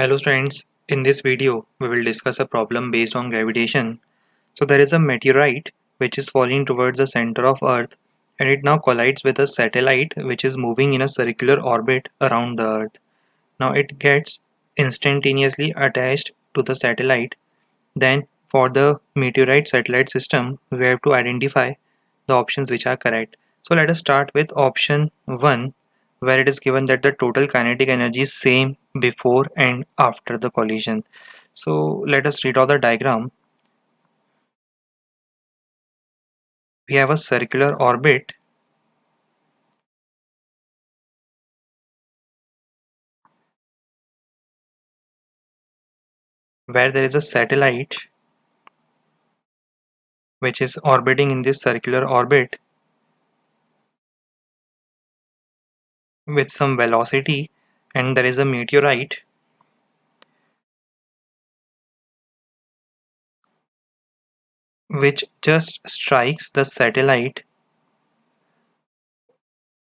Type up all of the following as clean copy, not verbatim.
Hello students, in this video we will discuss a problem based on gravitation. So there is a meteorite which is falling towards the center of Earth and it now collides with a satellite which is moving in a circular orbit around the Earth. Now it gets instantaneously attached to the satellite. Then for the meteorite satellite system we have to identify the options which are correct. So let us start with option 1 where it is given that the total kinetic energy is same before and after the collision. So let us redraw the diagram. We have a circular orbit where there is a satellite which is orbiting in this circular orbit with some velocity, and there is a meteorite which just strikes the satellite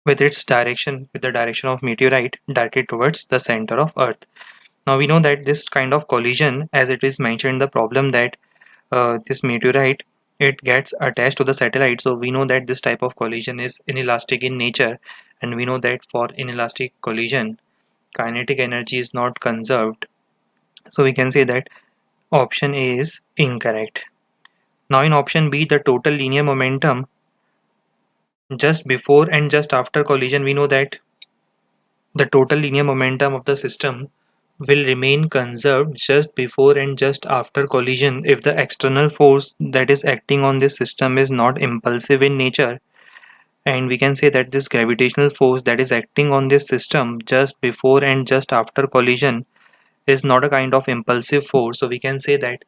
with its direction, with the direction of meteorite directed towards the center of Earth. Now we know that this kind of collision, as it is mentioned in the problem, that this meteorite, it gets attached to the satellite. So we know that this type of collision is inelastic in nature, and we know that for inelastic collision kinetic energy is not conserved. So we can say that option A is incorrect. Now in option B, the total linear momentum just before and just after collision, we know that the total linear momentum of the system will remain conserved just before and just after collision if the external force that is acting on this system is not impulsive in nature. And we can say that this gravitational force that is acting on this system just before and just after collision is not a kind of impulsive force. So we can say that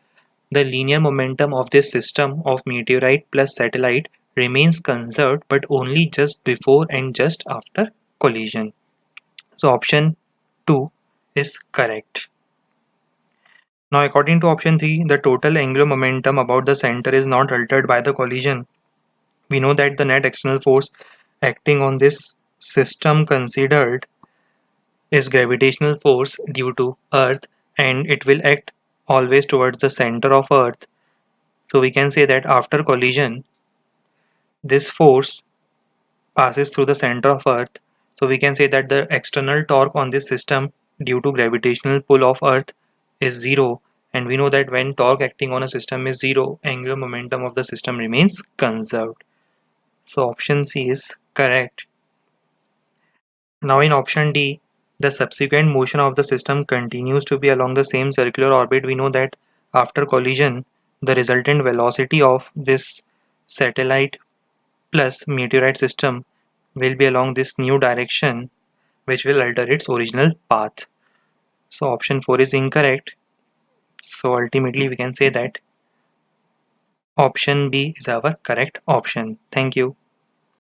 the linear momentum of this system of meteorite plus satellite remains conserved but only just before and just after collision. So option 2 is correct. Now according to option 3, the total angular momentum about the center is not altered by the collision. We know that the net external force acting on this system considered is gravitational force due to Earth, and it will act always towards the center of Earth. So we can say that after collision, this force passes through the center of Earth. So we can say that the external torque on this system due to gravitational pull of Earth is zero. And we know that when torque acting on a system is zero, angular momentum of the system remains conserved. So option C is correct. Now in option D, the subsequent motion of the system continues to be along the same circular orbit. We know that after collision, the resultant velocity of this satellite plus meteorite system will be along this new direction, which will alter its original path. So option 4 is incorrect. So ultimately we can say that option B is our correct option. Thank you.